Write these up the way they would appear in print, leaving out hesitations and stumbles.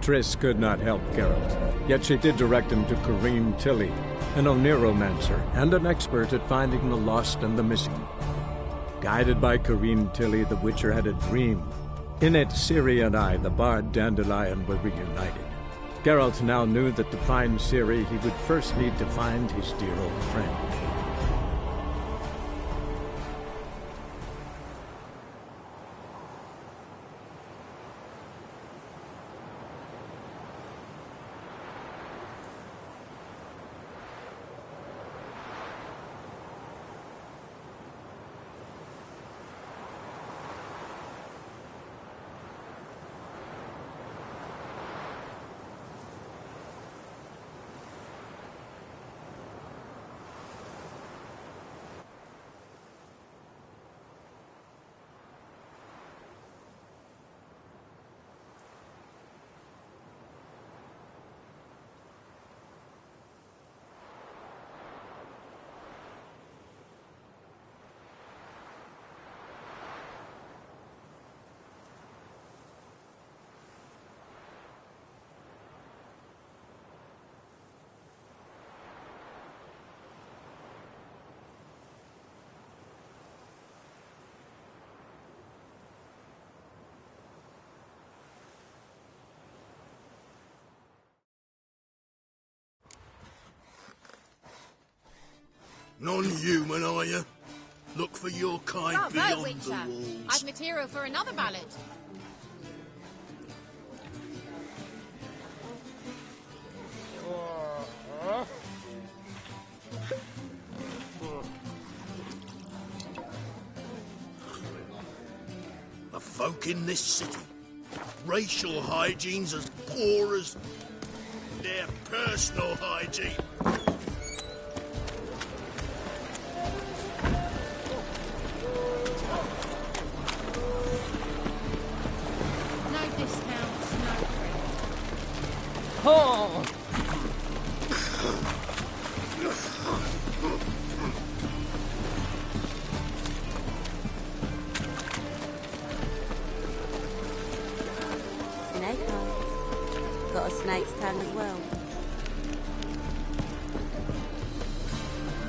Triss could not help Geralt, yet she did direct him to Corrine Tilly, an Oniromancer and an expert at finding the lost and the missing. Guided by Corrine Tilly, the Witcher had a dream. In it, Ciri and I, the bard Dandelion, were reunited. Geralt now knew that to find Ciri, he would first need to find his dear old friend. Non-human, are you? Look for your kind beyond Witcher. the walls. I've material for another ballad. The folk in this city, racial hygiene's as poor as their personal hygiene. Oh! Snake eyes. Got a snake's tongue as well.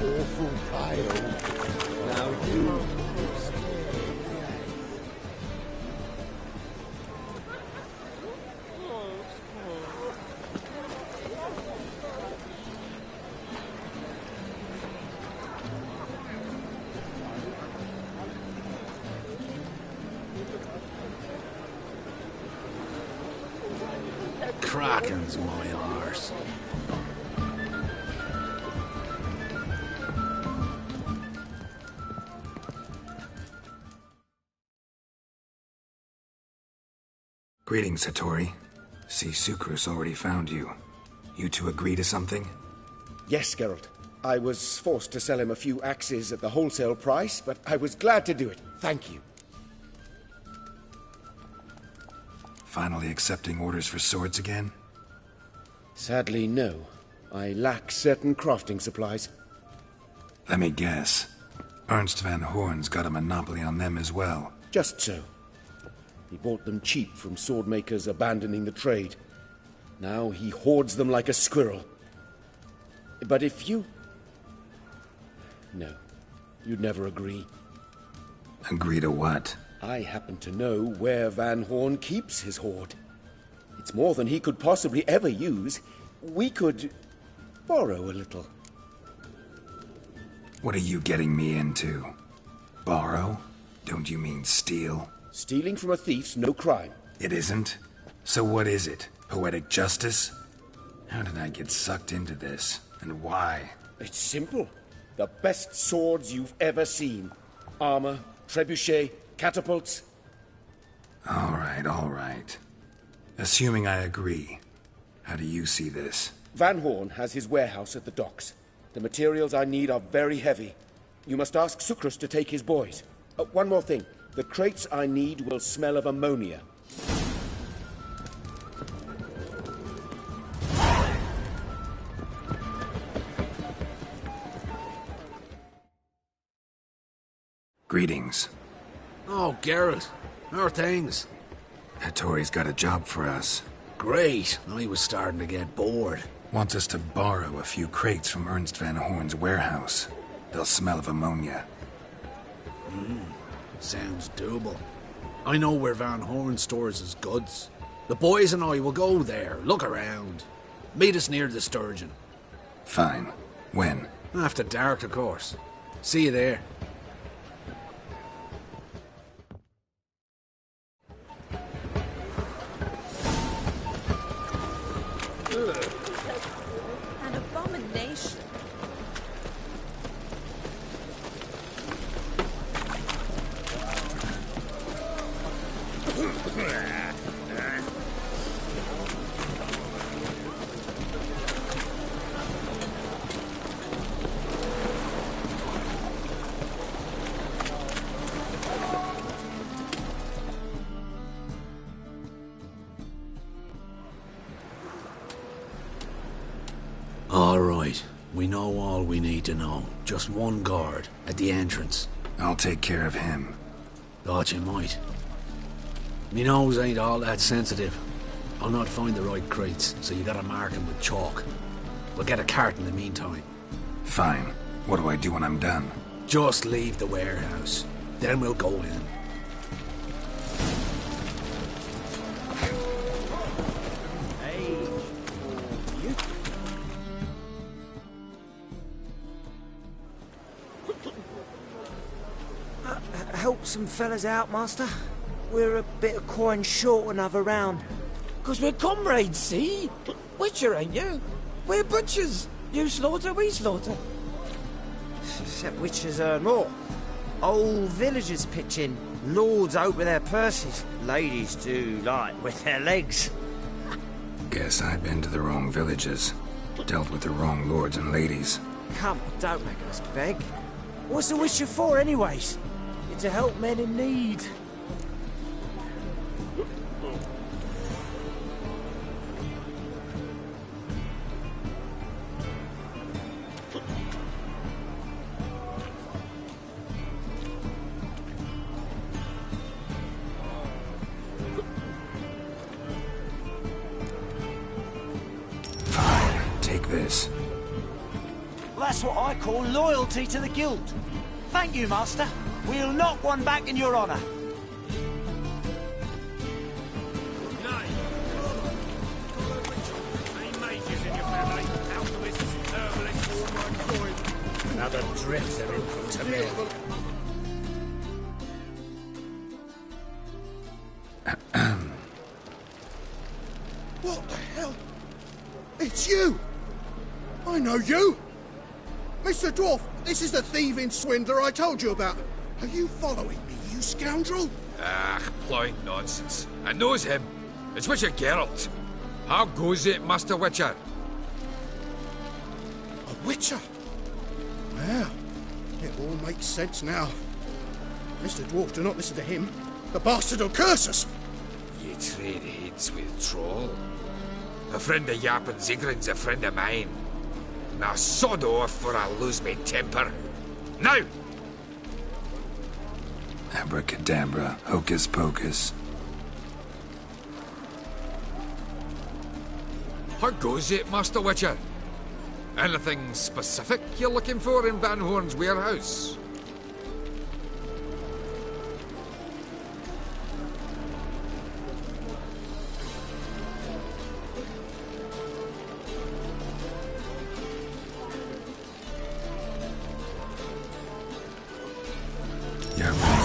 Awful pile. Now you. Kraken's my arse. Greetings, Hattori. See, Sucrus already found you. You two agree to something? Yes, Geralt. I was forced to sell him a few axes at the wholesale price, but I was glad to do it. Thank you. Finally accepting orders for swords again? Sadly, no. I lack certain crafting supplies. Let me guess. Ernst van Horn's got a monopoly on them as well. Just so. He bought them cheap from swordmakers abandoning the trade. Now he hoards them like a squirrel. But if you... No, you'd never agree. Agree to what? I happen to know where Van Horn keeps his hoard. It's more than he could possibly ever use. We could borrow a little. What are you getting me into? Borrow? Don't you mean steal? Stealing from a thief's no crime. It isn't? So what is it? Poetic justice? How did I get sucked into this? And why? It's simple. The best swords you've ever seen. Armor, trebuchet, catapults. All right. Assuming I agree, how do you see this? Van Horn has his warehouse at the docks. The materials I need are very heavy. You must ask Sucrus to take his boys. One more thing. The crates I need will smell of ammonia. Greetings. Oh, Geralt. How are things? Hattori's got a job for us. Great. I was starting to get bored. Wants us to borrow a few crates from Ernst Van Horn's warehouse. They'll smell of ammonia. Sounds doable. I know where Van Horn stores his goods. The boys and I will go there, look around. Meet us near the Sturgeon. Fine. When? After dark, of course. See you there. An abomination. All right. We know all we need to know. Just one guard at the entrance. I'll take care of him. Thought you might. Me nose ain't all that sensitive. I'll not find the right crates, so you gotta mark 'em with chalk. We'll get a cart in the meantime. Fine. What do I do when I'm done? Just leave the warehouse. Then we'll go in. Help some fellas out, Master. We're a bit of coin short another round. 'Cause we're comrades, see? Witcher, ain't you? We're butchers. You slaughter, we slaughter. Except witches earn more. Old villagers pitch in. Lords out with their purses. Ladies do like with their legs. Guess I've been to the wrong villages. Dealt with the wrong lords and ladies. Come, don't make us beg. What's a witcher for, anyways? It's to help men in need. Fine. Take this. That's what I call loyalty to the guild. Thank you, Master. We'll knock one back in your honor. Another drifter into me. What the hell? It's you! I know you! Mr. Dwarf, this is the thieving swindler I told you about. Are you following me, you scoundrel? Ah, plowing nonsense. I knows him. It's Witcher Geralt. How goes it, Master Witcher? A witcher? Well, it all makes sense now. Mr. Dwarf, do not listen to him. The bastard will curse us. Ye trade heads with troll. A friend of Yap and Zigrin's a friend of mine. Now sod off or I'll lose my temper. Now! Abracadabra, hocus pocus. How goes it, Master Witcher? Anything specific you're looking for in Van Horn's warehouse?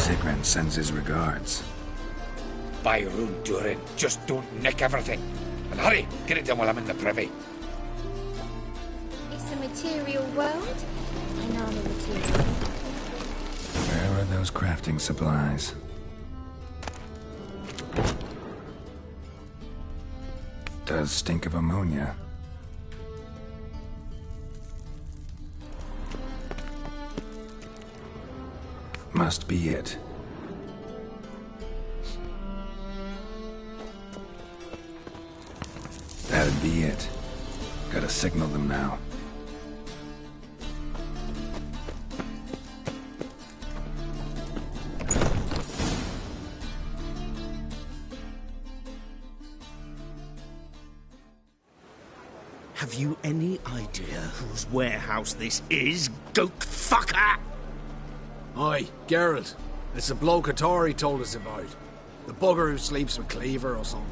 Zigrin sends his regards. By Rune Durin, just don't nick everything. And hurry, get it done while I'm in the privy. It's a material world. I know I'm a material. Where are those crafting supplies? Does stink of ammonia. Must be it. That'd be it. Gotta signal them now. you any idea whose warehouse this is, goat fucker? Aye, Geralt. It's the bloke Atari told us about. The bugger who sleeps with Cleaver or something.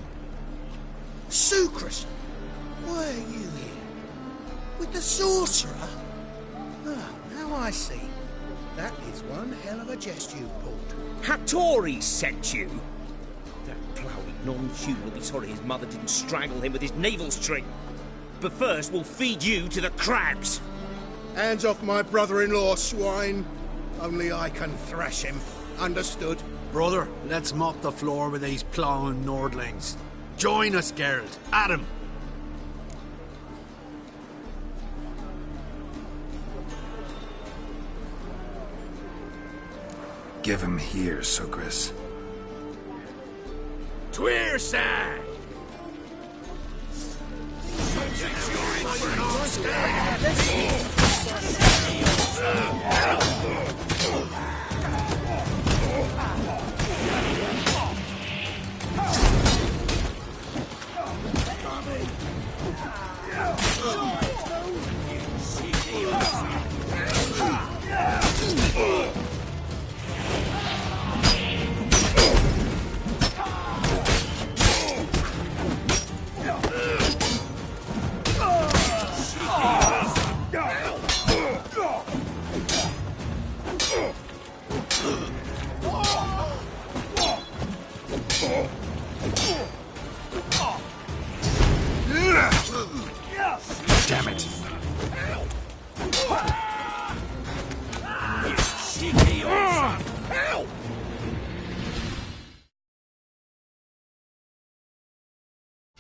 Sucrus, why are you here? With the sorcerer? Ah, now I see. That is one hell of a jest you pulled. Hattori sent you? That ploughing non-Jew will be sorry his mother didn't strangle him with his navel string. But first, we'll feed you to the crabs. Hands off my brother-in-law, swine. Only I can thrash him. Understood? Brother, let's mop the floor with these ploughing Nordlings. Join us, Geralt. Adam. Give him here, Sucrus. Tweerside! Damn it.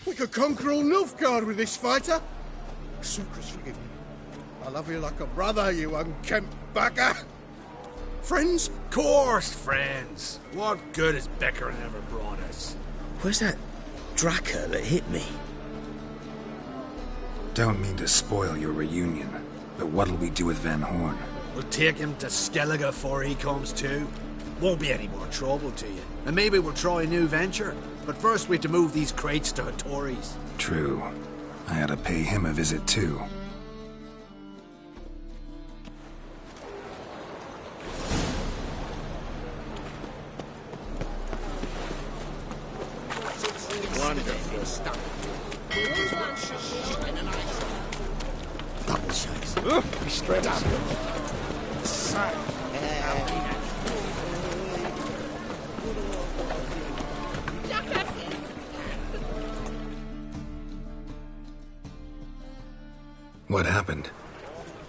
We could conquer all Nilfgaard with this fighter. Sucrus, forgive me. I love you like a brother, you unkempt bugger. Friends? Course, friends. What good has Becker ever brought us? Where's that Draka that hit me? Don't mean to spoil your reunion, but what'll we do with Van Horn? We'll take him to Skellige before he comes to. Won't be any more trouble to you. And maybe we'll try a new venture. But first we have to move these crates to Hattori's. True. I had to pay him a visit too. Wonderful stuff. Double shots. Be straight up. What happened?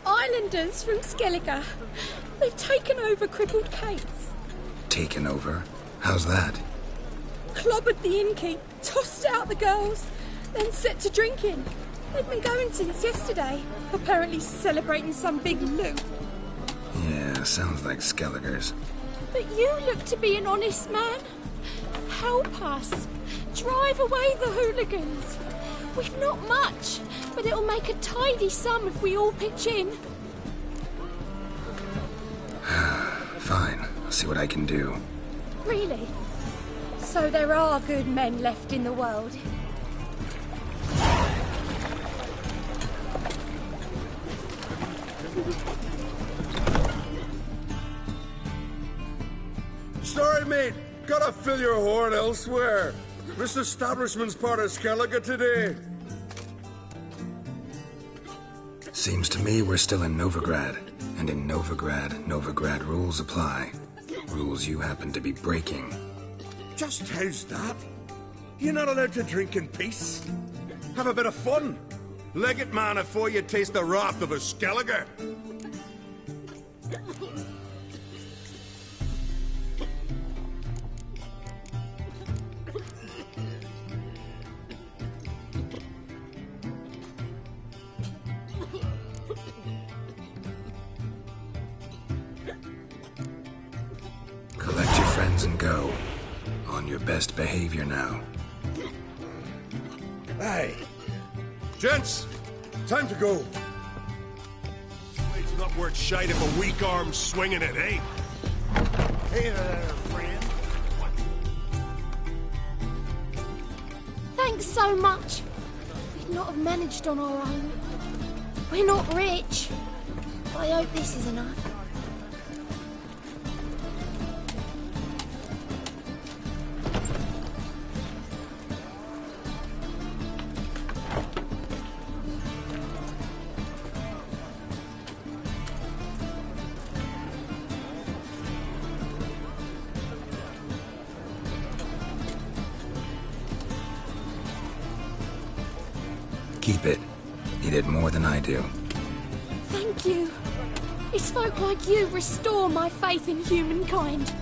Islanders from Skellige. They've taken over crippled Kate's. Taken over? How's that? Clobbered the innkeep, tossed out the girls, then set to drinking. They've been going since yesterday, apparently celebrating some big loot. Yeah, sounds like Skelligers. But you look to be an honest man. Help us. Drive away the hooligans. We've not much, but it'll make a tidy sum if we all pitch in. Fine, I'll see what I can do. Really? So there are good men left in the world. Sorry, mate. Gotta fill your horn elsewhere. This establishment's part of Skellige today. Seems to me we're still in Novigrad. And in Novigrad rules apply. Rules you happen to be breaking. Just how's that? You're not allowed to drink in peace? Have a bit of fun. Leg it, man, afore you taste the wrath of a Skellige. Collect your friends and go. On your best behavior now. Hey. Gents, time to go. It's not worth shite if a weak arm's swinging it, eh? Hey there, friend. Thanks so much. We'd not have managed on our own. We're not rich. I hope this is enough. Keep it. You did more than I do. Thank you. It's folk like you restore my faith in humankind.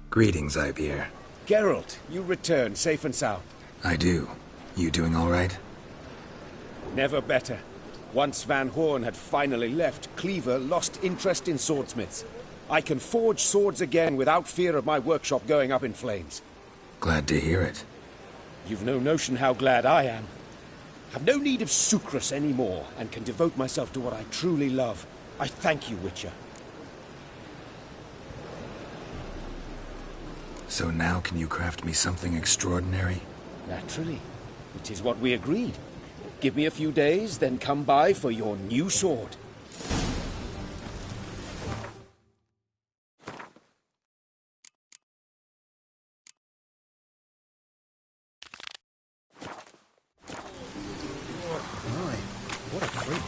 Greetings, Ibeer. Geralt, you return safe and sound. I do. You doing all right? Never better. Once Van Horn had finally left, Cleaver lost interest in swordsmiths. I can forge swords again without fear of my workshop going up in flames. Glad to hear it. You've no notion how glad I am. I've no need of Sucrus anymore, and can devote myself to what I truly love. I thank you, Witcher. So now can you craft me something extraordinary? Naturally. It is what we agreed. Give me a few days, then come by for your new sword. What a freak.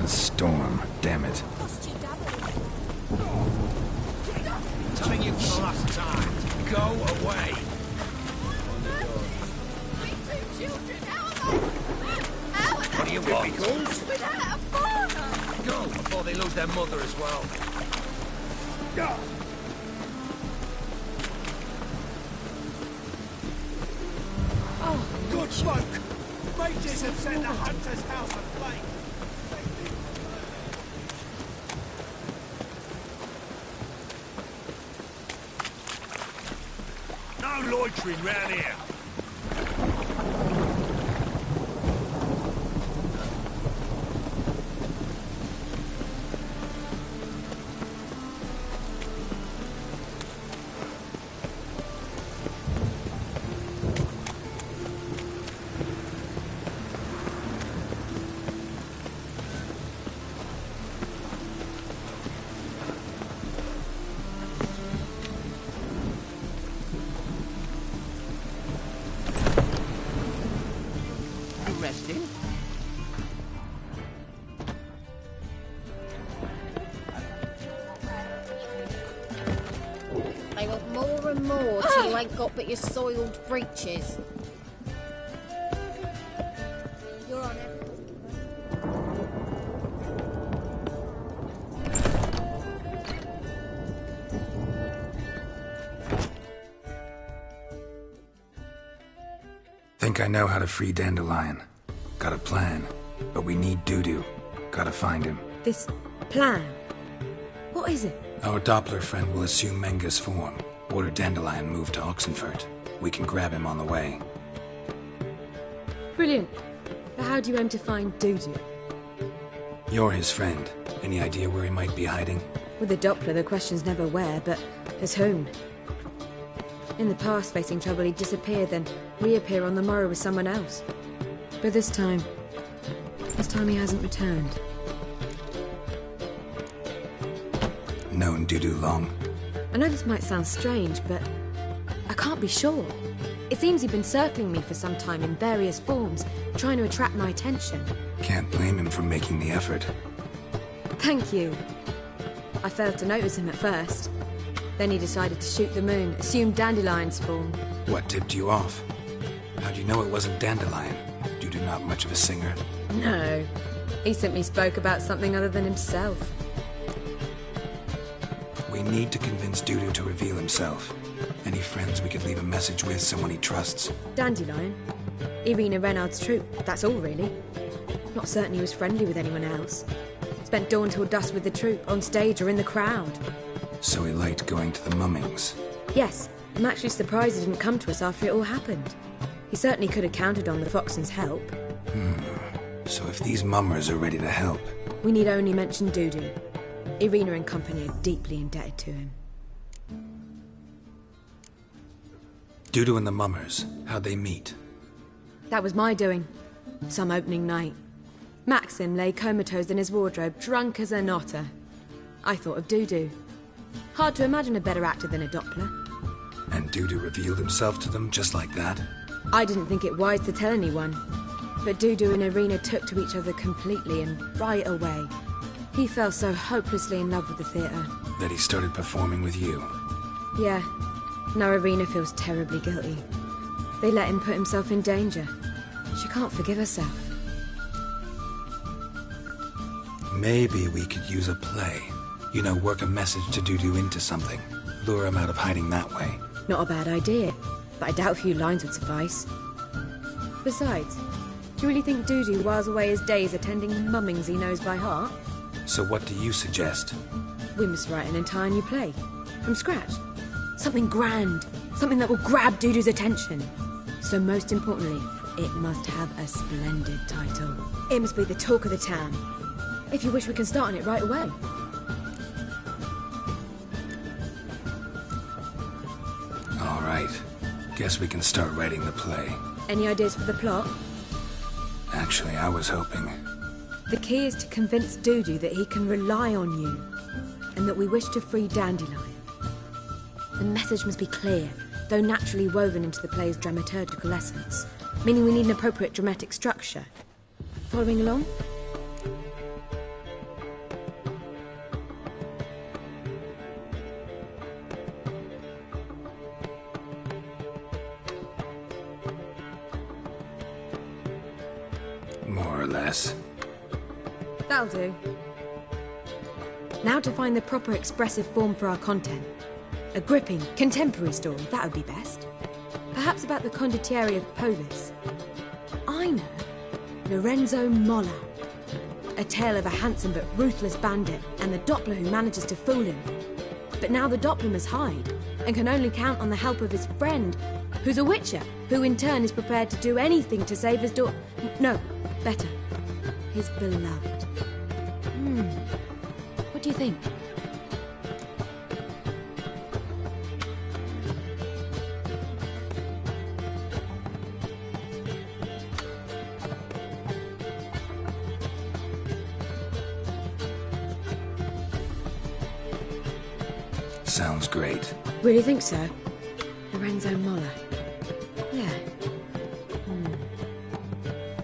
A storm, damn it. Telling you for the last time, go away. What do you want? Go before they lose their mother as well. Oh, good folk. Mages have set the hunter's house aflame. No loitering round here. Resting? they want more and more till you ain't got but your soiled breeches. You're on it. Think I know how to free Dandelion. Got a plan, but we need Dudu. Gotta find him. This plan? What is it? Our Doppler friend will assume Menga's form. Order Dandelion move to Oxenfurt. We can grab him on the way. Brilliant. But how do you aim to find Dudu? You're his friend. Any idea where he might be hiding? With the Doppler, the question's never where, but as whom. In the past, facing trouble, he'd disappear, then reappear on the morrow with someone else. But this time he hasn't returned. Known Dudu long? I know this might sound strange, but I can't be sure. It seems he'd been circling me for some time in various forms, trying to attract my attention. Can't blame him for making the effort. Thank you. I failed to notice him at first. Then he decided to shoot the moon, assumed Dandelion's form. What tipped you off? How'd you know it wasn't Dandelion? Dudu not much of a singer? No. He simply spoke about something other than himself. We need to convince Dudu to reveal himself. Any friends we could leave a message with, someone he trusts? Dandelion. Irina Renard's troop, that's all really. Not certain he was friendly with anyone else. Spent dawn till dusk with the troop, on stage or in the crowd. So he liked going to the mummings? Yes, I'm actually surprised he didn't come to us after it all happened. He certainly could have counted on the Foxton's help. So if these mummers are ready to help... We need only mention Dudu. Irina and company are deeply indebted to him. Dudu and the mummers, how'd they meet? That was my doing. Some opening night. Maxim lay comatose in his wardrobe, drunk as an otter. I thought of Dudu. Hard to imagine a better actor than a Doppler. And Dudu revealed himself to them just like that? I didn't think it wise to tell anyone. But Dudu and Irina took to each other completely and right away. He fell so hopelessly in love with the theatre. That he started performing with you? Yeah. Now Irina feels terribly guilty. They let him put himself in danger. She can't forgive herself. Maybe we could use a play. You know, work a message to Dudu into something. Lure him out of hiding that way. Not a bad idea, but I doubt a few lines would suffice. Besides, do you really think Dudu whiles away his days attending mummings he knows by heart? So what do you suggest? We must write an entire new play. From scratch. Something grand. Something that will grab Dudu's attention. So most importantly, it must have a splendid title. It must be the talk of the town. If you wish, we can start on it right away. All right. Guess we can start writing the play. Any ideas for the plot? Actually, I was hoping... The key is to convince Dudu that he can rely on you, and that we wish to free Dandelion. The message must be clear, though naturally woven into the play's dramaturgical essence, meaning we need an appropriate dramatic structure. Following along? More or less. That'll do. Now to find the proper expressive form for our content. A gripping, contemporary story, that would be best. Perhaps about the condottieri of Povis. I know. Lorenzo Molla. A tale of a handsome but ruthless bandit and the Doppler who manages to fool him. But now the Doppler must hide and can only count on the help of his friend, who's a witcher, who in turn is prepared to do anything to save his daughter. No, better. His beloved. What do you think? Sounds great. Really think so? Lorenzo Molla. Yeah.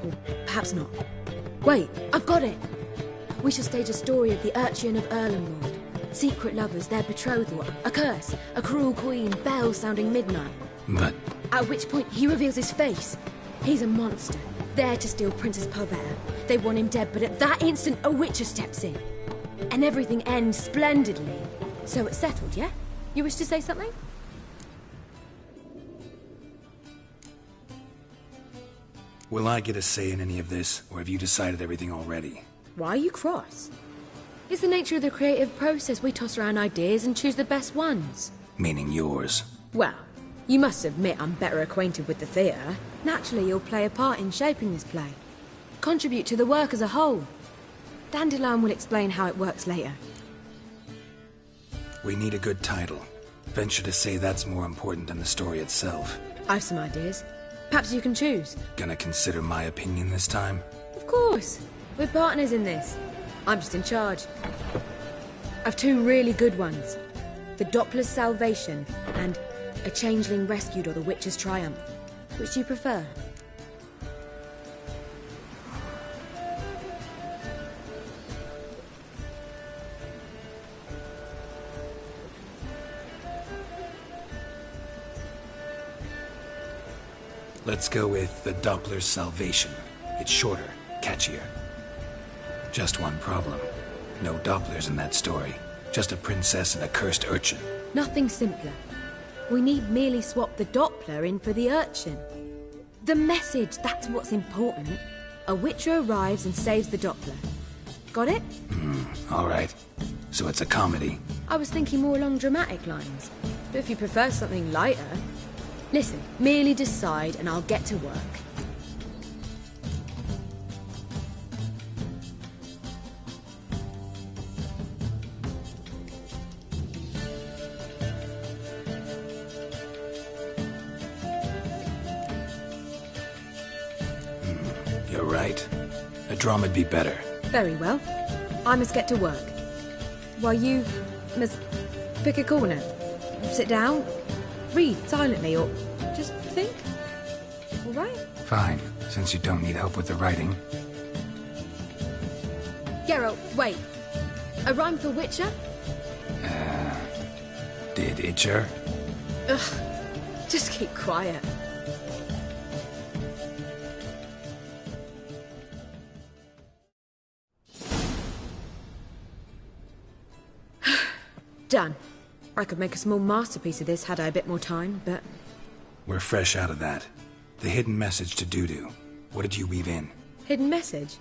Or perhaps not. Wait, I've got it! We shall stage a story of the Urchin of Erlenwald. Secret lovers, their betrothal, a curse, a cruel queen, bells sounding midnight. But... At which point he reveals his face. He's a monster, there to steal Princess Pavetta. They want him dead, but at that instant a witcher steps in. And everything ends splendidly. So it's settled, yeah? You wish to say something? Will I get a say in any of this, or have you decided everything already? Why are you cross? It's the nature of the creative process. We toss around ideas and choose the best ones. Meaning yours. Well, you must admit I'm better acquainted with the theatre. Naturally, you'll play a part in shaping this play. Contribute to the work as a whole. Dandelion will explain how it works later. We need a good title. Venture to say that's more important than the story itself. I've some ideas. Perhaps you can choose. Gonna consider my opinion this time? Of course. We're partners in this. I'm just in charge. I've two really good ones. The Doppler's Salvation and A Changeling Rescued or the Witch's Triumph. Which do you prefer? Let's go with the Doppler's Salvation. It's shorter, catchier. Just one problem. No Dopplers in that story. Just a princess and a cursed urchin. Nothing simpler. We need merely swap the Doppler in for the urchin. The message, that's what's important. A Witcher arrives and saves the Doppler. Got it? All right. So it's a comedy. I was thinking more along dramatic lines. But if you prefer something lighter... Listen, merely decide and I'll get to work. You're right. A drama'd be better. Very well. I must get to work. While you must pick a corner. Sit down, read silently, or just think. All right? Fine, since you don't need help with the writing. Geralt, wait. A rhyme for Witcher? Did Itcher? Ugh. Just keep quiet. Done. I could make a small masterpiece of this had I a bit more time, but... We're fresh out of that. The hidden message to Dudu. What did you weave in? Hidden message?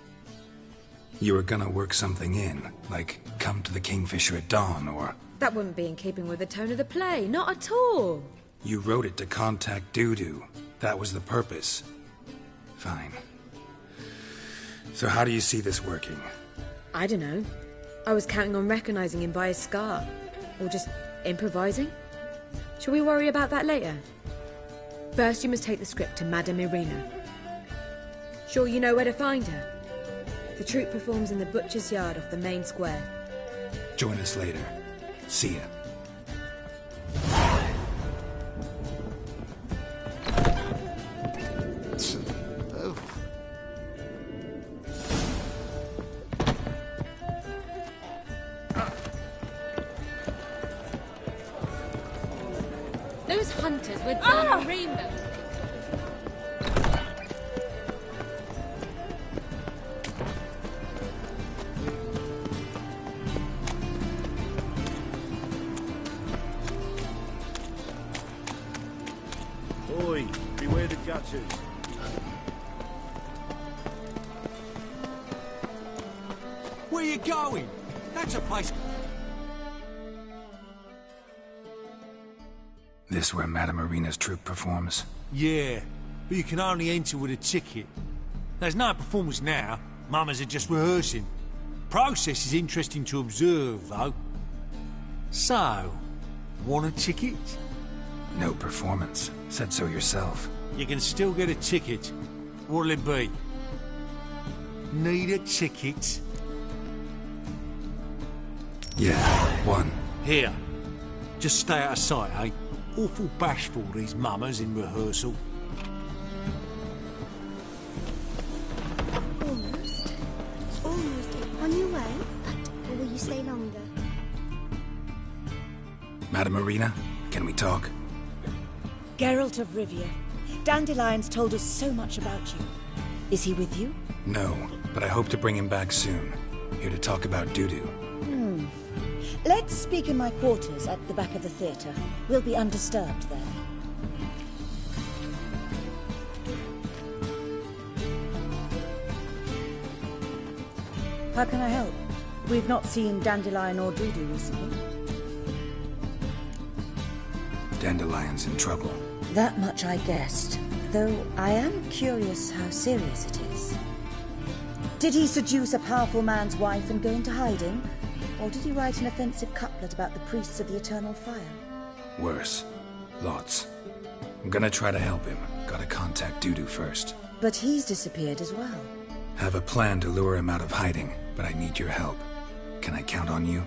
You were gonna work something in, like come to the Kingfisher at dawn, or... That wouldn't be in keeping with the tone of the play, not at all. You wrote it to contact Dudu. That was the purpose. Fine. So how do you see this working? I don't know. I was counting on recognizing him by his scar. Or just improvising? Shall we worry about that later? First, you must take the script to Madame Irina. Sure you know where to find her? The troupe performs in the butcher's yard off the main square. Join us later. See ya. Those hunters with the rainbow. Oi, beware the gutters. Where you going? That's a place... This where Madame Irina's troupe performs? Yeah, but you can only enter with a ticket. There's no performance now. Mamas are just rehearsing. Process is interesting to observe, though. So, want a ticket? No performance. Said so yourself. You can still get a ticket. What'll it be? Need a ticket? Yeah, one. Here. Just stay out of sight, eh? Awful bashful, these mamas in rehearsal. Almost on your way, or will you stay longer? Madame Irina, can we talk? Geralt of Rivia. Dandelion's told us so much about you. Is he with you? No, but I hope to bring him back soon. Here to talk about Dudu. Let's speak in my quarters at the back of the theatre. We'll be undisturbed there. How can I help? We've not seen Dandelion or Dudu recently. Dandelion's in trouble. That much I guessed, though I am curious how serious it is. Did he seduce a powerful man's wife and go into hiding? Or did he write an offensive couplet about the priests of the eternal fire? Worse. Lots. I'm gonna try to help him. Gotta contact Dudu first. But he's disappeared as well. Have a plan to lure him out of hiding, but I need your help. Can I count on you?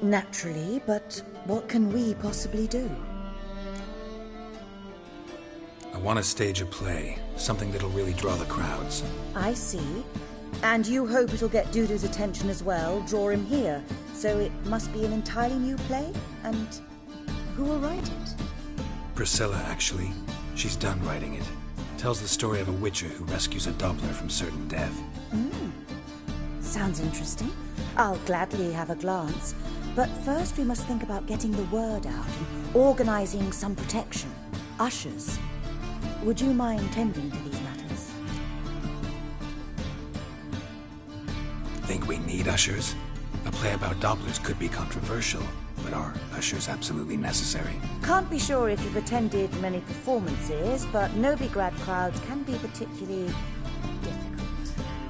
Naturally, but what can we possibly do? I want to stage a play. Something that'll really draw the crowds. I see. And you hope it'll get Dudu's attention as well, draw him here. So it must be an entirely new play? And who will write it? Priscilla, actually. She's done writing it. Tells the story of a witcher who rescues a Doppler from certain death. Sounds interesting. I'll gladly have a glance. But first we must think about getting the word out and organising some protection. Ushers. Would you mind tending to these matters? Think we need ushers? A play about Dopplers could be controversial, but are ushers absolutely necessary? Can't be sure if you've attended many performances, but Novigrad crowds can be particularly difficult.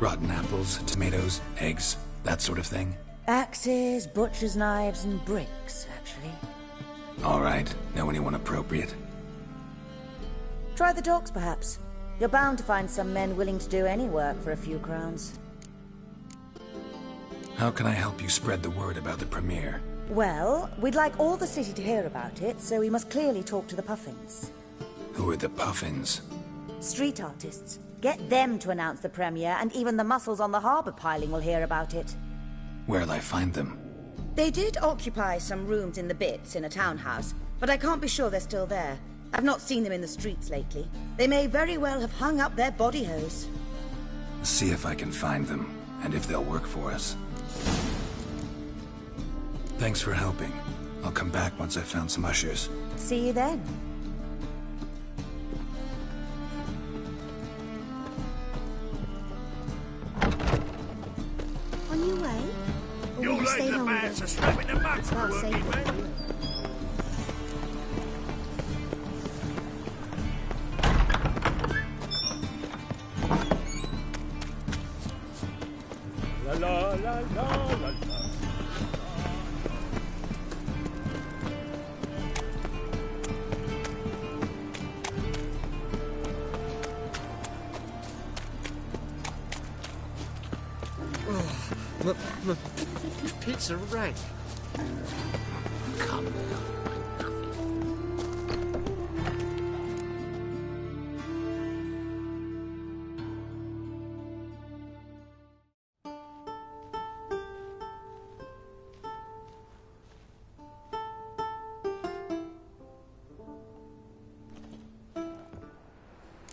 Rotten apples, tomatoes, eggs, that sort of thing? Axes, butcher's knives, and bricks, actually. All right. Know anyone appropriate? Try the docks, perhaps. You're bound to find some men willing to do any work for a few crowns. How can I help you spread the word about the premiere? Well, we'd like all the city to hear about it, so we must clearly talk to the Puffins. Who are the Puffins? Street artists. Get them to announce the premiere, and even the muscles on the harbour piling will hear about it. Where'll I find them? They did occupy some rooms in the Bits in a townhouse, but I can't be sure they're still there. I've not seen them in the streets lately. They may very well have hung up their body hose. See if I can find them, and if they'll work for us. Thanks for helping. I'll come back once I've found some ushers. See you then. On your way? Or You're will you stay letting the longer? bats are strapping the back for Well, working safe. men. La la la la la la. My pizza red. Come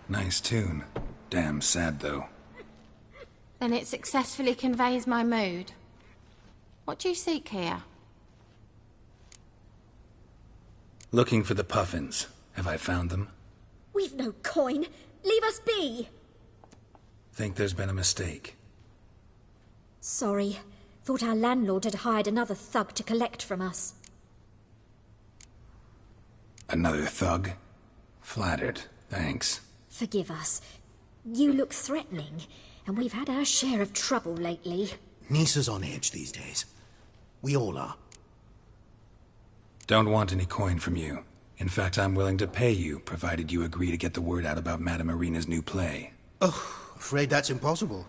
Nice tune. Damn sad, though. Then it successfully conveys my mood. What do you seek here? Looking for the Puffins. Have I found them? We've no coin. Leave us be. Think there's been a mistake. Sorry. Thought our landlord had hired another thug to collect from us. Another thug? Flattered. Thanks. Forgive us. You look threatening, and we've had our share of trouble lately. Nisa's on edge these days. We all are. Don't want any coin from you. In fact, I'm willing to pay you, provided you agree to get the word out about Madame Irina's new play. Oh, afraid that's impossible.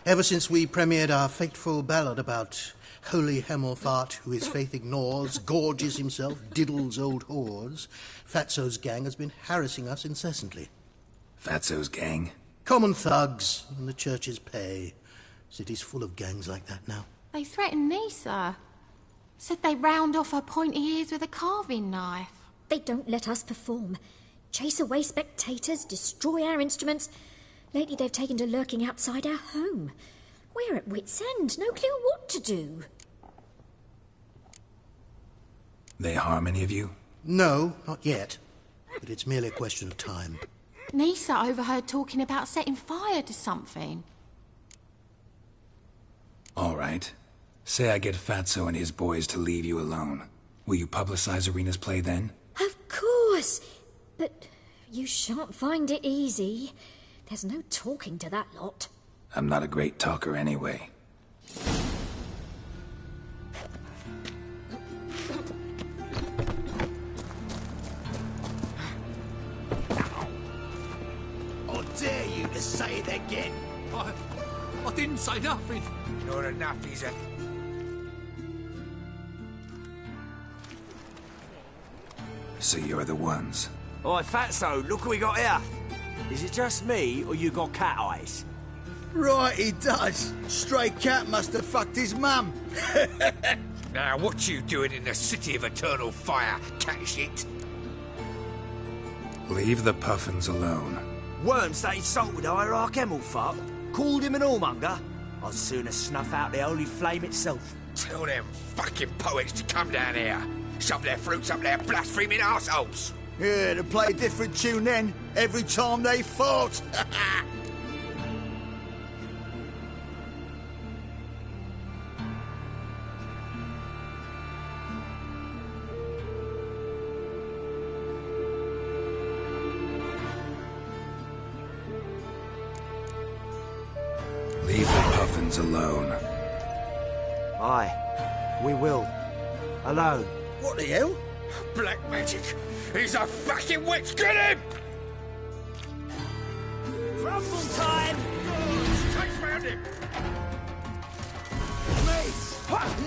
Ever since we premiered our fateful ballad about holy Hemelfart, who his faith ignores, gorges himself, diddles old whores, Fatso's gang has been harassing us incessantly. Fatso's gang? Common thugs in the church's pay. City's full of gangs like that now. They threatened Nisa. Said they round off her pointy ears with a carving knife. They don't let us perform. Chase away spectators, destroy our instruments. Lately they've taken to lurking outside our home. We're at wit's end, no clue what to do. They harm any of you? No, not yet. But it's merely a question of time. Nisa overheard talking about setting fire to something. All right. Say I get Fatso and his boys to leave you alone. Will you publicize Irina's play then? Of course. But you shan't find it easy. There's no talking to that lot. I'm not a great talker anyway. I dare you to say it again. I didn't say nothing. Not enough, is it? So you're the ones. Oi, Fatso, look what we got here. Is it just me, or you got cat eyes? Right, he does. Stray cat must have fucked his mum. Now, what you doing in the city of eternal fire, cat shit? Leave the Puffins alone. Worms that insulted Hierarch Hemelfart, called him an whoremonger. I'd sooner snuff out the holy flame itself. Tell them fucking poets to come down here. Shove their fruits up their blaspheming arseholes. Yeah, to play a different tune then, every time they fought. Leave the puffins alone. Aye, we will. Alone. What the hell? Black magic. He's a fucking witch. Get him! Rumble time! Chase round him! Me!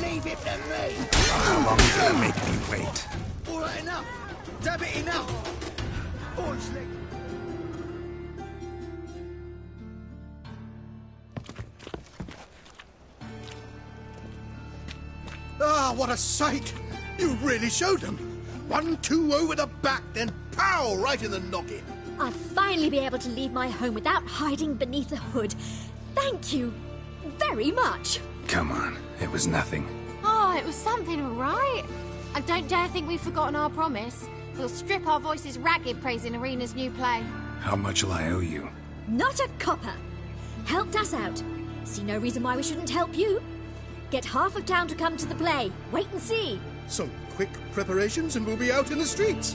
Leave it to me! How long are you gonna make me wait? All right, enough! Damn it, enough! Boys, Ah, what a sight! You really showed them. 1-2 over the back, then pow, right in the noggin. I'll finally be able to leave my home without hiding beneath a hood. Thank you very much. Come on, it was nothing. Oh, it was something, all right. I don't dare think we've forgotten our promise. We'll strip our voices ragged praising Arena's new play. How much will I owe you? Not a copper. Helped us out. See no reason why we shouldn't help you. Get half of town to come to the play. Wait and see. Some quick preparations and we'll be out in the streets.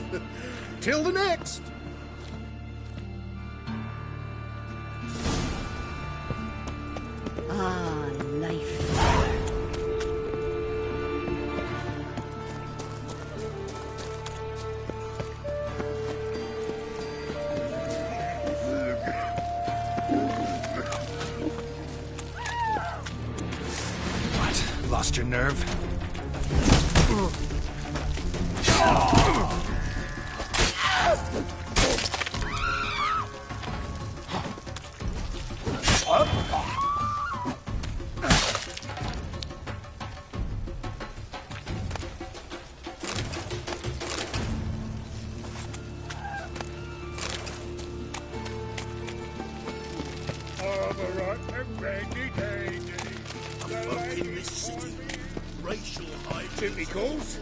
Till the next. Ah, life. What? Lost your nerve? In this city, racial calls.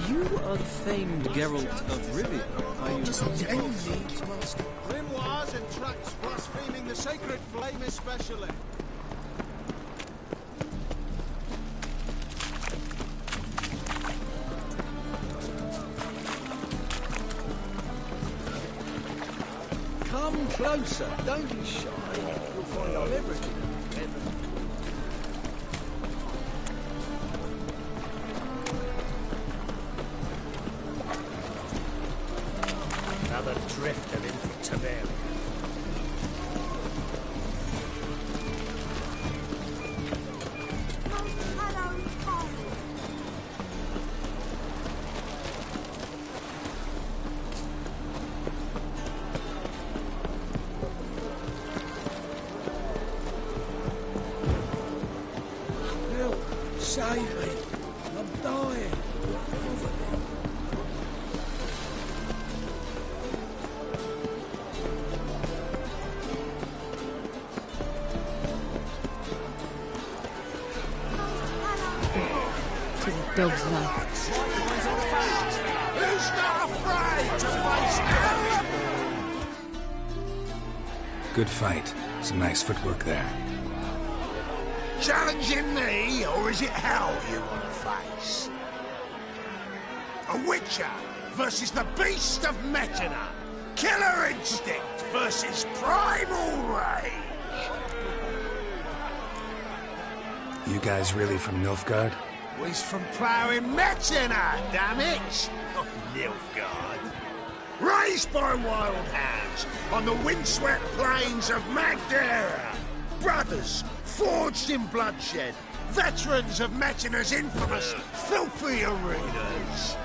You are the famed Geralt of Rivia, are you? Just master. Grimoires and tracts blaspheming the sacred flame especially. Come closer, don't be shy. You'll find out everything. Another drift of infantile. Save me. I'm dying. To the dog's life. Who's not afraid to face hell? Good fight. Some nice footwork there. Challenging me, or is it hell you want to face? A Witcher versus the Beast of Metina. Killer instinct versus primal rage. You guys really from Nilfgaard? We's from ploughing Metina, damn it! Not Nilfgaard. Raised by wild hounds on the windswept plains of Magdera. Brothers forged in bloodshed. Veterans of Metina's infamous filthy arenas.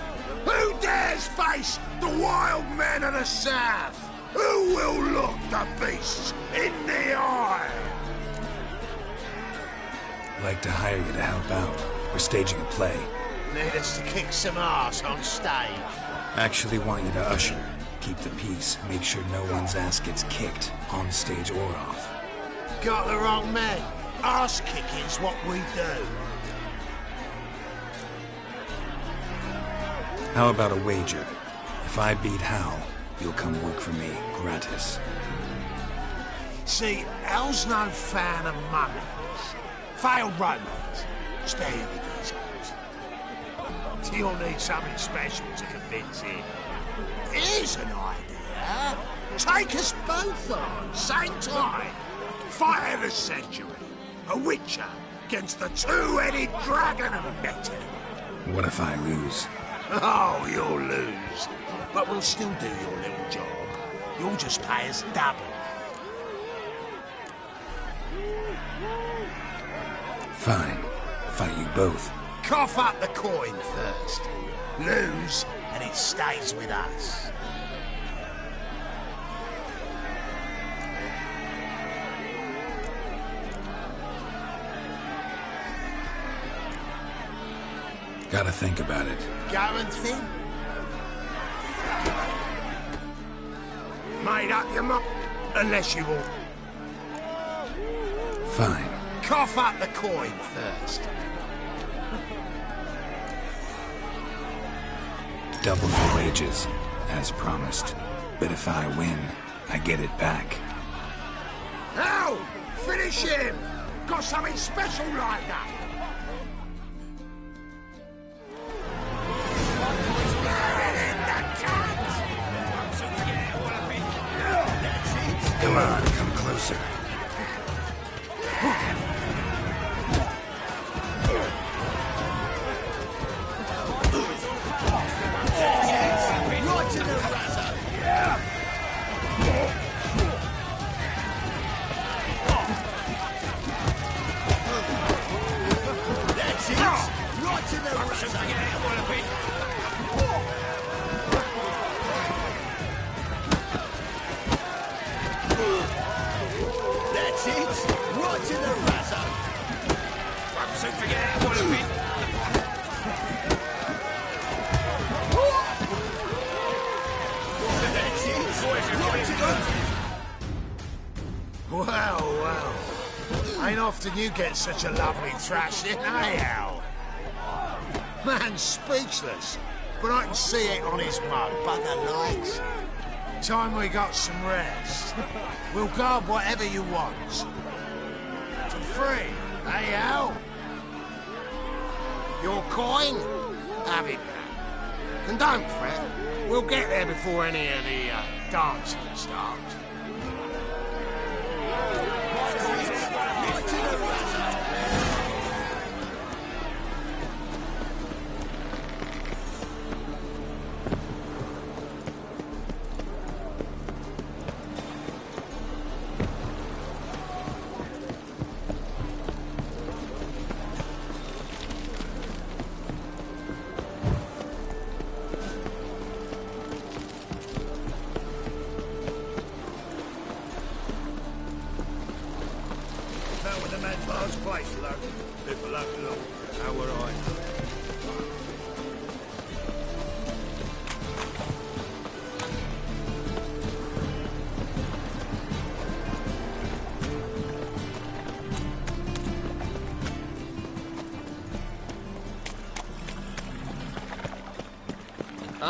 Who dares face the wild men of the south? Who will look the beasts in the eye? Like to hire you to help out. We're staging a play. Need us to kick some ass on stage. Actually want you to usher. Keep the peace. Make sure no one's ass gets kicked. on stage or off. Got the wrong man. Arse kicking's what we do. How about a wager? If I beat Hal, you'll come work for me, gratis. See, Hal's no fan of mummies. Failed romance. Spare you the details. You'll need something special to convince him. Here's an idea. Take us both on, same time. Fight of the century. A witcher against the two-headed dragon of metal. What if I lose? Oh, you'll lose. But we'll still do your little job. You'll just pay us double. Fine. Fight you both. Cough up the coin first. Lose, and it stays with us. Gotta think about it. Go and think. Made up your mind. Unless you all... Fine. Cough up the coin first. Double your wages, as promised. But if I win, I get it back. Now, finish him! Got something special like that! Come on, come closer. Right to the razor. Yeah. That's it. Right to the razor. That's it. Right to the razor. I'm soon forget how to win. That's it. Right to the... Well. Ain't often you get such a lovely thrashing, eh, Al? Man's speechless, but I can see it on his mug. Bugger likes it. Time we got some rest. We'll guard whatever you want. For free, eh, Al? Your coin? Have it back. And don't fret. We'll get there before any of the dancing starts.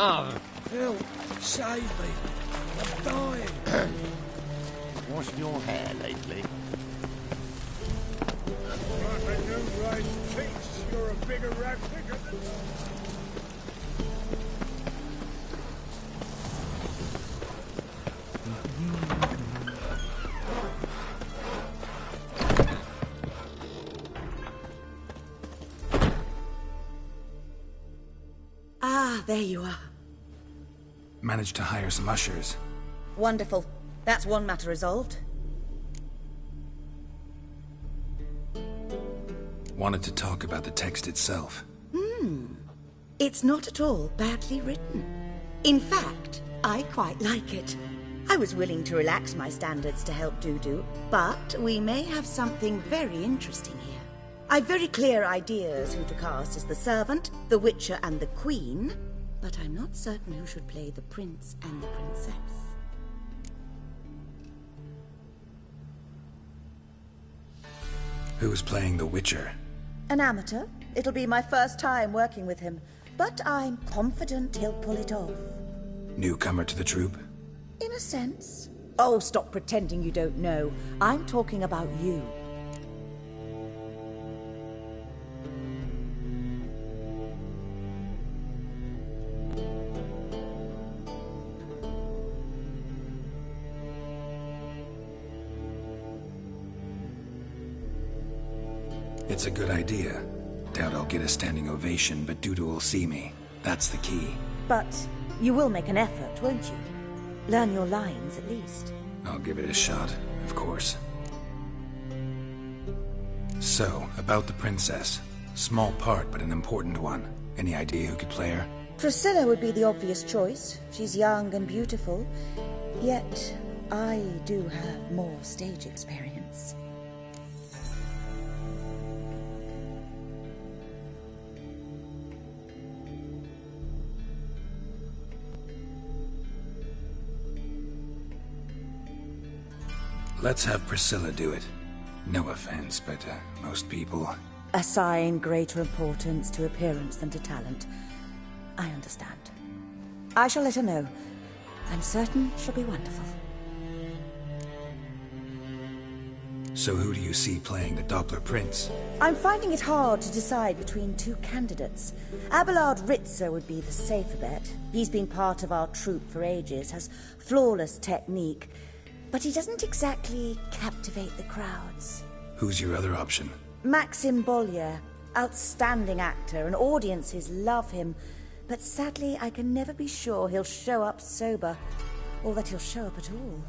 Oh, Phil, save me. I'm dying. Washing your hair lately? Like a new right face, you're a bigger rat picker than... Ah, there you are. Managed to hire some ushers. Wonderful. That's one matter resolved. Wanted to talk about the text itself. It's not at all badly written. In fact, I quite like it. I was willing to relax my standards to help Dudu, but we may have something very interesting here. I've very clear ideas who to cast as the servant, the witcher and the queen, but I'm not certain who should play the prince and the princess. Who's playing the Witcher? An amateur. It'll be my first time working with him, but I'm confident he'll pull it off. Newcomer to the troupe? In a sense. Oh, stop pretending you don't know. I'm talking about you. It's a good idea. Doubt I'll get a standing ovation, but Dudu will see me. That's the key. But you will make an effort, won't you? Learn your lines, at least. I'll give it a shot, of course. So, about the princess. Small part, but an important one. Any idea who could play her? Priscilla would be the obvious choice. She's young and beautiful. Yet, I do have more stage experience. Let's have Priscilla do it. No offense, but most people... Assign greater importance to appearance than to talent. I understand. I shall let her know. I'm certain she'll be wonderful. So who do you see playing the Doppler Prince? I'm finding it hard to decide between two candidates. Abelard Ritzer would be the safer bet. He's been part of our troupe for ages, has flawless technique, but he doesn't exactly captivate the crowds. Who's your other option? Maxim Bollier, outstanding actor, and audiences love him. But sadly, I can never be sure he'll show up sober, or that he'll show up at all.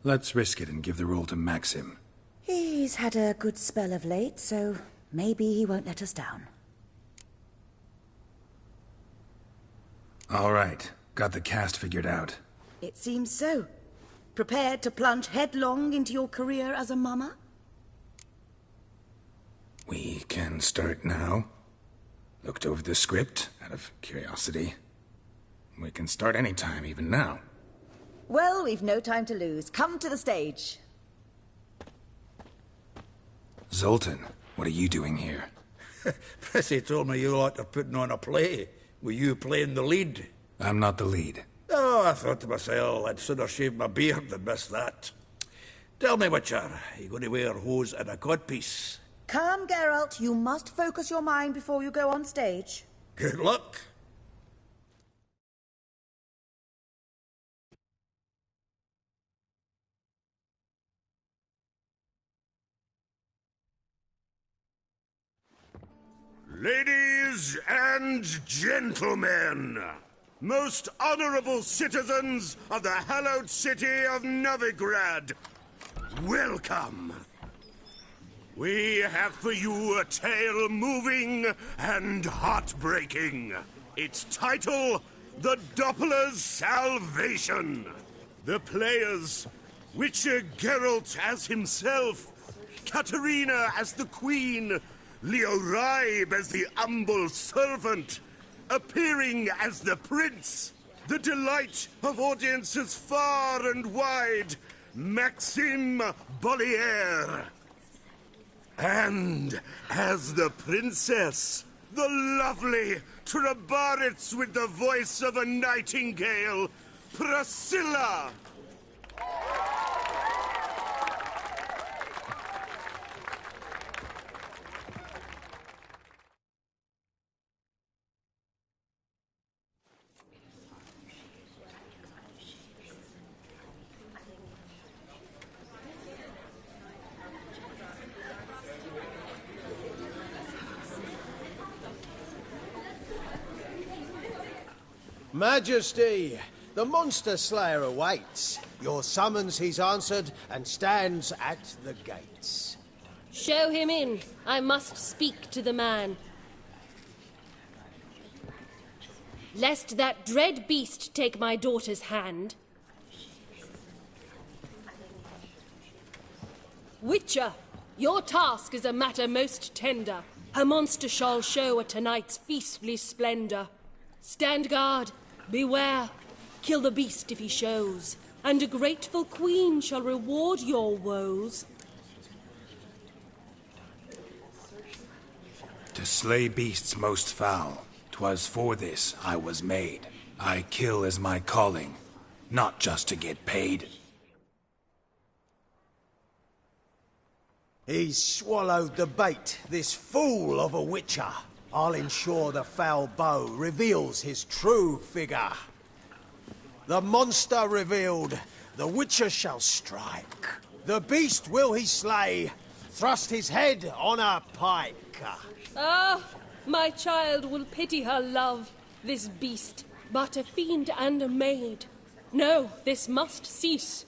Let's risk it and give the role to Maxim. He's had a good spell of late, so maybe he won't let us down. All right. Got the cast figured out. It seems so. Prepared to plunge headlong into your career as a mama? We can start now. Looked over the script, out of curiosity. We can start any time, even now. Well, we've no time to lose. Come to the stage. Zoltan, what are you doing here? Prissy told me you like to putting on a play. Were you playing the lead? I'm not the lead. Oh, I thought to myself I'd sooner shave my beard than miss that. Tell me, Witcher, are you going to wear hose and a codpiece? Calm, Geralt. You must focus your mind before you go on stage. Good luck. Ladies and gentlemen, most honorable citizens of the hallowed city of Novigrad, welcome. We have for you a tale moving and heartbreaking. Its title, The Doppler's Salvation. The players, Witcher Geralt as himself, Katerina as the Queen, Leo Raib as the humble servant, appearing as the prince, the delight of audiences far and wide, Maxim Bollier. And as the princess, the lovely Trabaritz with the voice of a nightingale, Priscilla. Majesty, the monster slayer awaits. Your summons he's answered and stands at the gates. Show him in. I must speak to the man. Lest that dread beast take my daughter's hand. Witcher, your task is a matter most tender. Her monster shall show at tonight's feastly splendour. Stand guard, beware, kill the beast if he shows, and a grateful queen shall reward your woes. To slay beasts most foul, 'twas for this I was made. I kill as my calling, not just to get paid. He's swallowed the bait, this fool of a witcher. I'll ensure the foul bow reveals his true figure. The monster revealed, the witcher shall strike. The beast will he slay, thrust his head on a pike. Ah, my child will pity her love, this beast, but a fiend and a maid. No, this must cease.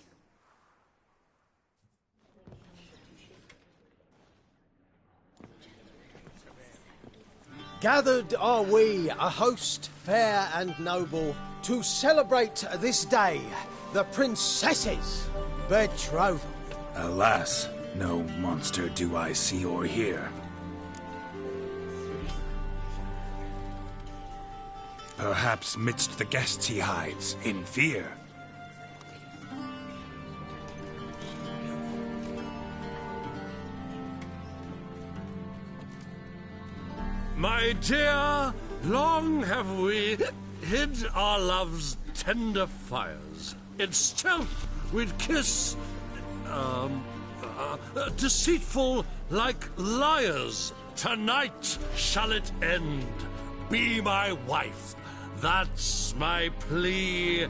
Gathered are we, a host fair and noble, to celebrate this day, the princess's betrothal. Alas, no monster do I see or hear. Perhaps midst the guests he hides, in fear. My dear, long have we hid our love's tender fires. In stealth we'd kiss, deceitful like liars. Tonight shall it end. Be my wife, that's my plea.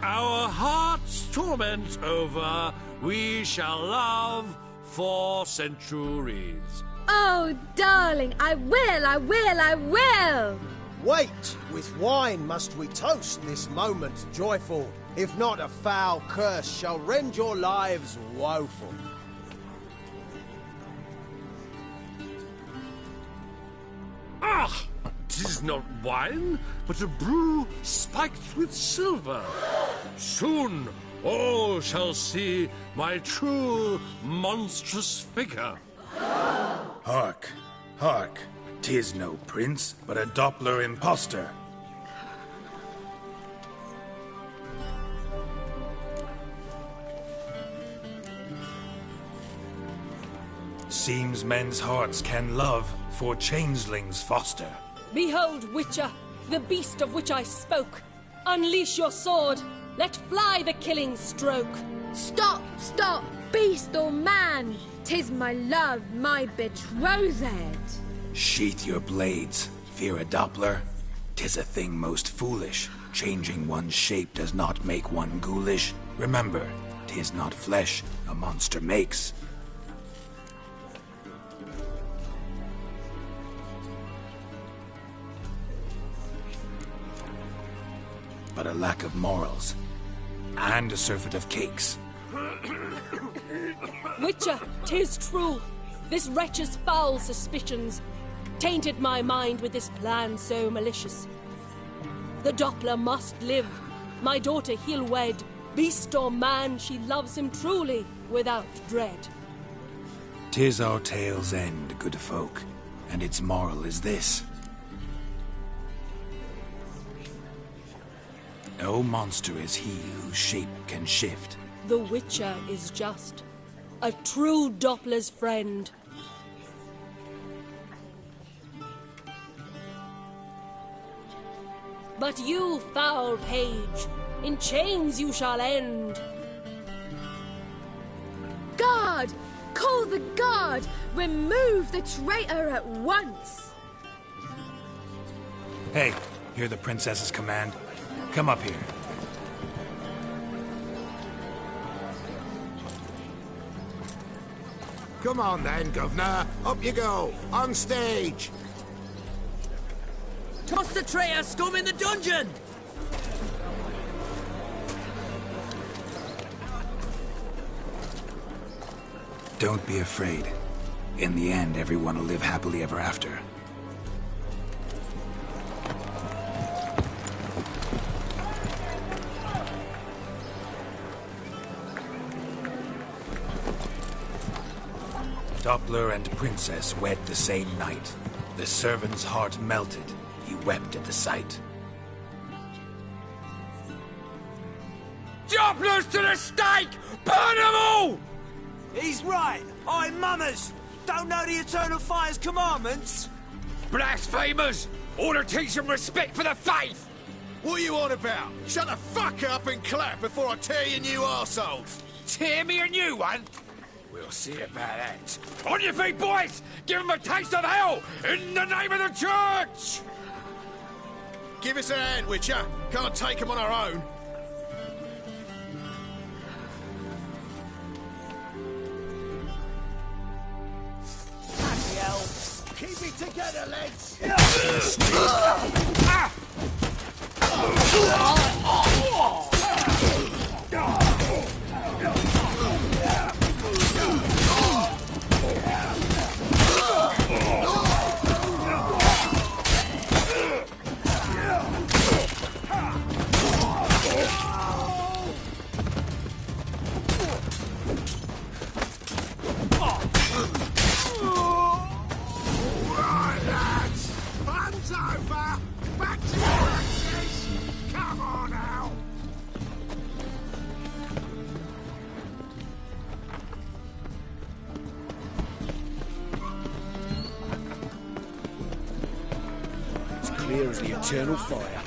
Our hearts' torment over, we shall love for centuries. Oh, darling, I will, I will, I will! Wait, with wine must we toast this moment joyful. If not, a foul curse shall rend your lives woeful. Ah! 'Tis not wine, but a brew spiked with silver. Soon all shall see my true monstrous figure. Hark, hark, 'tis no prince, but a Doppler impostor. Seems men's hearts can love, for changelings foster. Behold, Witcher, the beast of which I spoke. Unleash your sword. Let fly the killing stroke. Stop, stop, beast or man! 'Tis my love, my betrothed. Sheath your blades, fear a Doppler. 'Tis a thing most foolish. Changing one's shape does not make one ghoulish. Remember, 'tis not flesh a monster makes. But a lack of morals, and a surfeit of cakes. Witcher, 'tis true. This wretch's foul suspicions tainted my mind with this plan so malicious. The Doppler must live. My daughter he'll wed. Beast or man, she loves him truly, without dread. 'Tis our tale's end, good folk, and its moral is this. No monster is he whose shape can shift. The Witcher is just a true Doppler's friend. But you, foul page, in chains you shall end. Guard! Call the guard! Remove the traitor at once! Hey, hear the princess's command? Come up here. Come on then, Governor. Up you go. On stage. Toss the traitor scum in the dungeon! Don't be afraid. In the end, everyone will live happily ever after. Doppler and Princess wed the same night. The servant's heart melted. He wept at the sight. Dopplers to the stake! Burn them all! He's right. I'm mummers. Don't know the Eternal Fire's commandments. Blasphemers! Order teach them respect for the faith! What are you on about? Shut the fuck up and clap before I tear you new arseholes! Tear me a new one? We'll see about that. On your feet, boys! Give them a taste of hell in the name of the church! Give us a hand, Witcher. Can't take them on our own. Bloody hell. Keep it together, lads. Right, lads. Fun's over. Back to your axes. Come on now. It's clear as the Eternal Fire.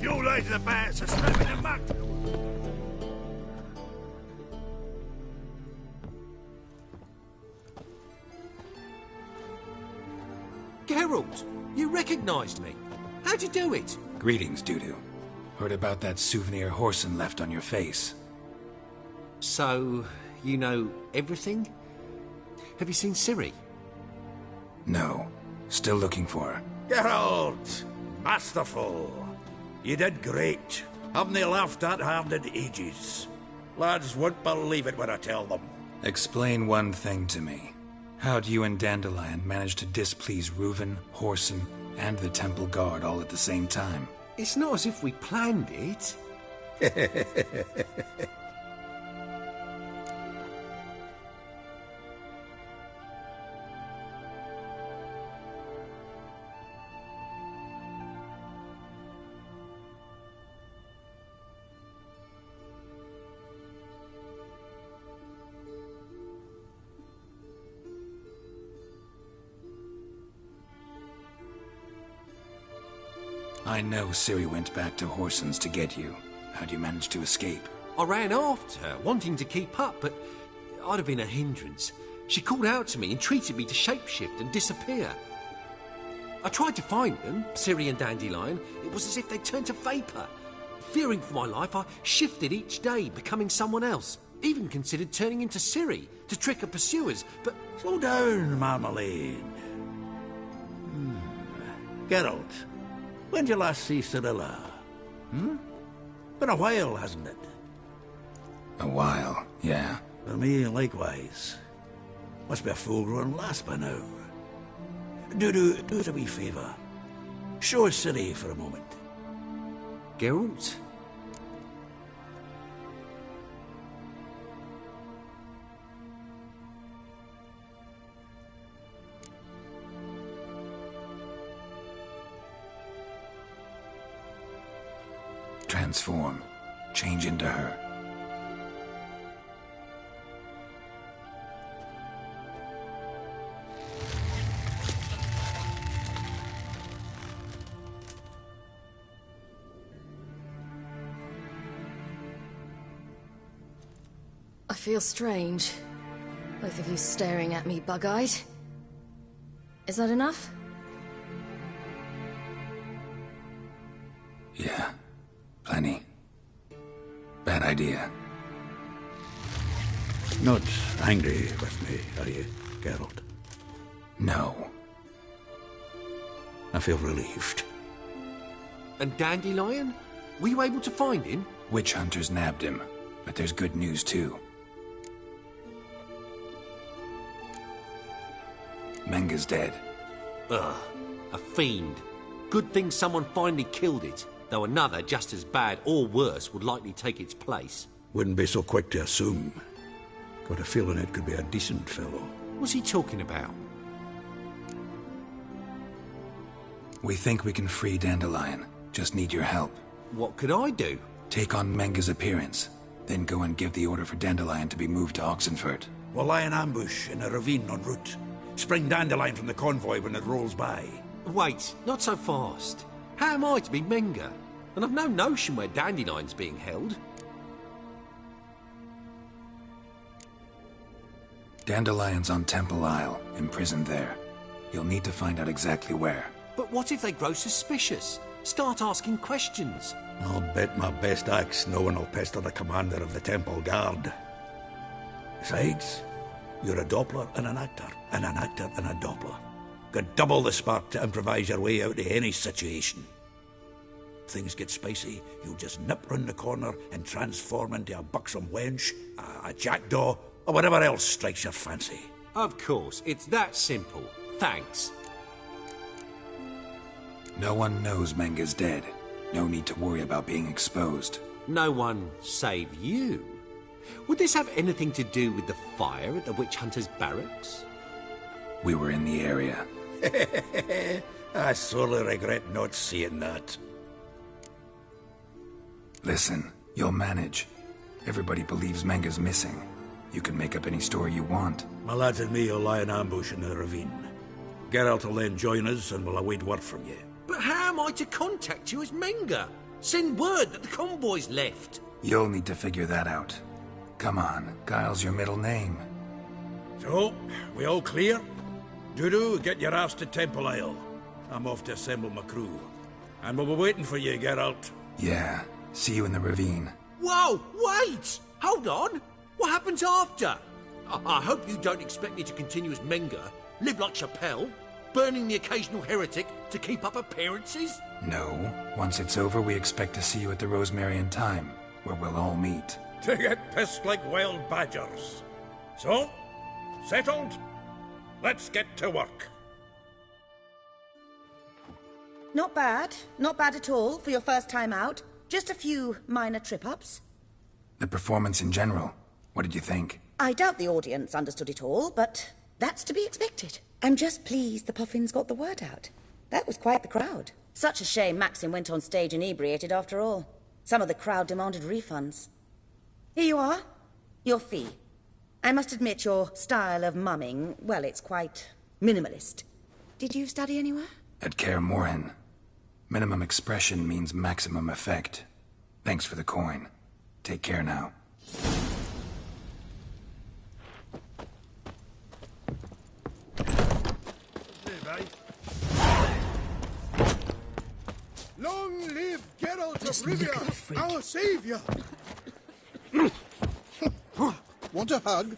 You ladies of the bats are snapping the muck. Geralt, you recognized me. How'd you do it? Greetings, Dudu. Heard about that souvenir Horson left on your face. So, you know everything? Have you seen Ciri? No. Still looking for her. Geralt! Masterful! You did great. Haven't they laughed at hand in ages? Lads won't believe it when I tell them. Explain one thing to me. How'd you and Dandelion manage to displease Reuven, Horson, and the Temple Guard all at the same time? It's not as if we planned it. I know Ciri went back to Horson's to get you. How'd you manage to escape? I ran after her, wanting to keep up, but I'd have been a hindrance. She called out to me and treated me to shapeshift and disappear. I tried to find them, Ciri and Dandelion. It was as if they turned to vapour. Fearing for my life, I shifted each day, becoming someone else. Even considered turning into Ciri to trick her pursuers, but... Slow down, Marmalade. Geralt, when did you last see Cirilla? Been a while, hasn't it? A while, yeah. For me, likewise. Must be a full-grown lass by now. Do us a wee favour. Show us Ciri for a moment. Geralt? Transform. Change into her. I feel strange. Both of you staring at me bug-eyed. Is that enough? Yeah, plenty. Bad idea. Not angry with me, are you, Geralt? No. I feel relieved. And Dandelion? Were you able to find him? Witch hunters nabbed him, but there's good news too. Menga's dead. Ugh, a fiend. Good thing someone finally killed it, though another just as bad or worse would likely take its place. Wouldn't be so quick to assume. Got a feeling it could be a decent fellow. What's he talking about? We think we can free Dandelion. Just need your help. What could I do? Take on Menga's appearance, then go and give the order for Dandelion to be moved to Oxenfurt. We'll lie in ambush in a ravine en route. Spring Dandelion from the convoy when it rolls by. Wait, not so fast. How am I to be Menga? And I've no notion where Dandelion's being held. Dandelion's on Temple Isle, imprisoned there. You'll need to find out exactly where. But what if they grow suspicious? Start asking questions. I'll bet my best axe no one will pester the commander of the Temple Guard. Besides, you're a Doppler and an actor and a Doppler. Got double the spark to improvise your way out of any situation. Things get spicy, you'll just nip round the corner and transform into a buxom wench, a jackdaw, or whatever else strikes your fancy. Of course, it's that simple. Thanks. No one knows Menga's dead. No need to worry about being exposed. No one save you. Would this have anything to do with the fire at the witch hunter's barracks? We were in the area. I sorely regret not seeing that. Listen, you'll manage. Everybody believes Menga's missing. You can make up any story you want. My lads and me will lie in ambush in the ravine. Geralt will then join us and we'll await word from you. But how am I to contact you as Menga? Send word that the convoy's left. You'll need to figure that out. Come on, Guile's your middle name. So, we all clear? Dudu, get your ass to Temple Isle. I'm off to assemble my crew. And we'll be waiting for you, Geralt. Yeah, see you in the ravine. Whoa, wait! Hold on! What happens after? I hope you don't expect me to continue as Menga, live like Chappelle, burning the occasional heretic to keep up appearances? No. Once it's over, we expect to see you at the Rosemary and Thyme, where we'll all meet. To get pissed like wild badgers. So, settled? Let's get to work. Not bad. Not bad at all for your first time out. Just a few minor trip-ups. The performance in general, what did you think? I doubt the audience understood it all, but that's to be expected. I'm just pleased the Puffins got the word out. That was quite the crowd. Such a shame Maxim went on stage inebriated after all. Some of the crowd demanded refunds. Here you are. Your fee. I must admit your style of mumming, well, it's quite minimalist. Did you study anywhere? At Kaer Morhen. Minimum expression means maximum effect. Thanks for the coin. Take care now. Long live Geralt of Rivia, our savior! Want a hug?